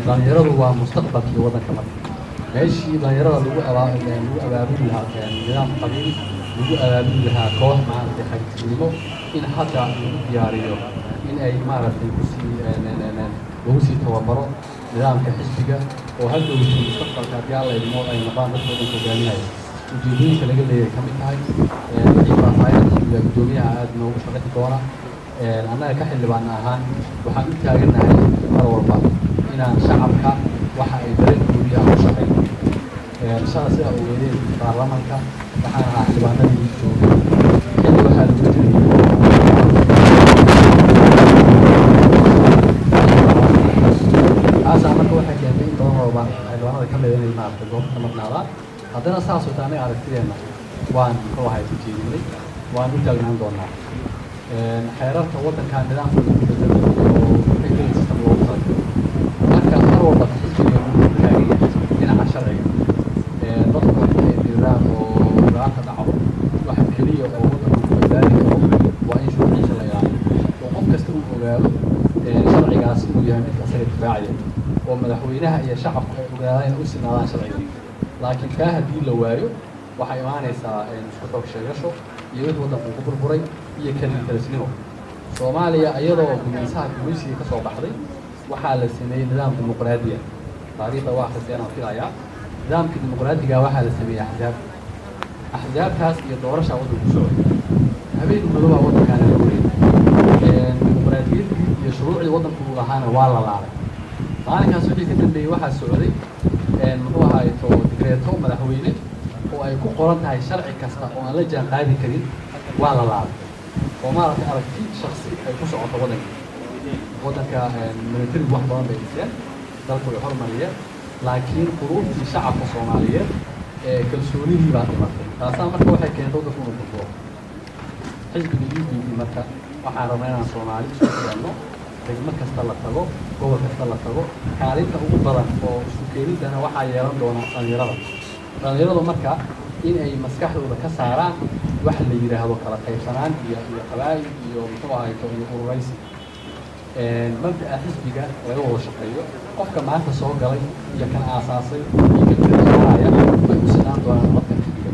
dhalinyaradu waa mustaqbalkii waddanka marka meeshii dhalinyarada lagu abaabuli lahaa nidaam qabiil lagu abaabuli lahaa koox maaragtay xagjirnimo in hadda lagu diyaariyo in ay maaragtay lagu sii tababaro nidaamka xisbiga oo hadhowtii mustaqbalka haddii alla idmo ay noqdaan dadka waddanka hogaaminaya ujeedooyinka laga leeyahay ka mid tahay wixii faahfaahin xisbiga guddoomiyaha aad noogu shaqayn doona annaga ka xildhibaan ahaan waxaan u taagannahay mar walba inaan shacabka waxa ay dareenkooda aan u shaqayno shaqada sida uu weeyay baarlamaanka waxaan ahaa xildhibaanadii joogay xilli waxaa lagu jiray aasaa marka waxay keentay in badan walba xildhibaanada ka mida inay maaragtay goobta ka maqnaadaan haddana saas wata anaga aragtideenna waan muxuu ahay ku jeedinay waan u taagnaan doonaa xeerarka waddankan nidaamka lagu bedelo oo economic system loogu talagalay marka mar walba xisbiga uu taagan yahay dhinaca sharciga dadku waxay diraan oo raaka dhaco waxa keliya oo waddanku ku badbaadi karo waa in shuruuciisa la ilaaliyo oo qof kasta uu ogaado sharcigaas inuu yahay mid asaga difaacaya oo madaxweynaha iyo shacabku ay ogaadaan inay u sinaadaan sharciga laakiin kaa haddii la waayo waxay imaanaysaa isku xoog sheegasho iyo wixii waddanku ku burburay iyo kalisnimo soomaaliya iyadoo gumeysaha gumeysiga ka soo baxday waxaa la sameeyey nidaam dimuqraadiya taariikhda waa akhriseen aan filayaa nidaamkii dimuqraadiga waxaa la sameeyey axzaabtaas iyo doorashaa waddanku socday habeen madooba waddankaana la wareegay dimuqraadiyaddii iyo shuruucdii waddanku uu lahaana waa la laalay maalinkaas wixii ka dambeeyey waxaa socday muxuu ahaay digreeto madaxweyne oo ay ku qoran tahay sharci kasta oo aan la jaan qaadi karin waa la laalay oo maaragtay aragti shaksi ay ku socoto waddanka militarigu wax badan bay dhiseen dalku way hormariyeen laakiin quruurtii shacabka soomaaliyeed kalsoonidii baa dhimatay taasaa marka waxay keentay waddanku inuu burburo xisbiga UPD marka waxaan rabnaa inaan Soomaali isku keenno degmo kasta la tago gobol kasta la tago kaalinta ugu badan oo isku keenidana waxaa yeelan doona dhalinyarada marka in ay maskaxdooda ka saaraan wax la yiraahdo kala qaybsanaan iyo qabaa'il iyo muxuu ahaay iyo ururaysi mabda'a xisbiga laga wada shaqeeyo qofka maanta soo galay iyo kan aasaasay iyo kan kaleeyahay way u sinaan doonaan waddanka xisbiga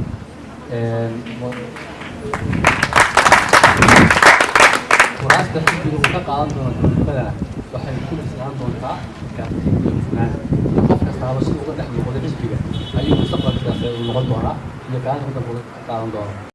waraasta xisbiga uu ka qaadan doono dowladnimada waxay ku dhisnaan doontaa karti iyo hufnaan qof kastaaba si uga dhex muuqda xisbiga ayuu mustaqbalkiisa noqon doonaa iyo kaalinta waddanka ka qaadan doona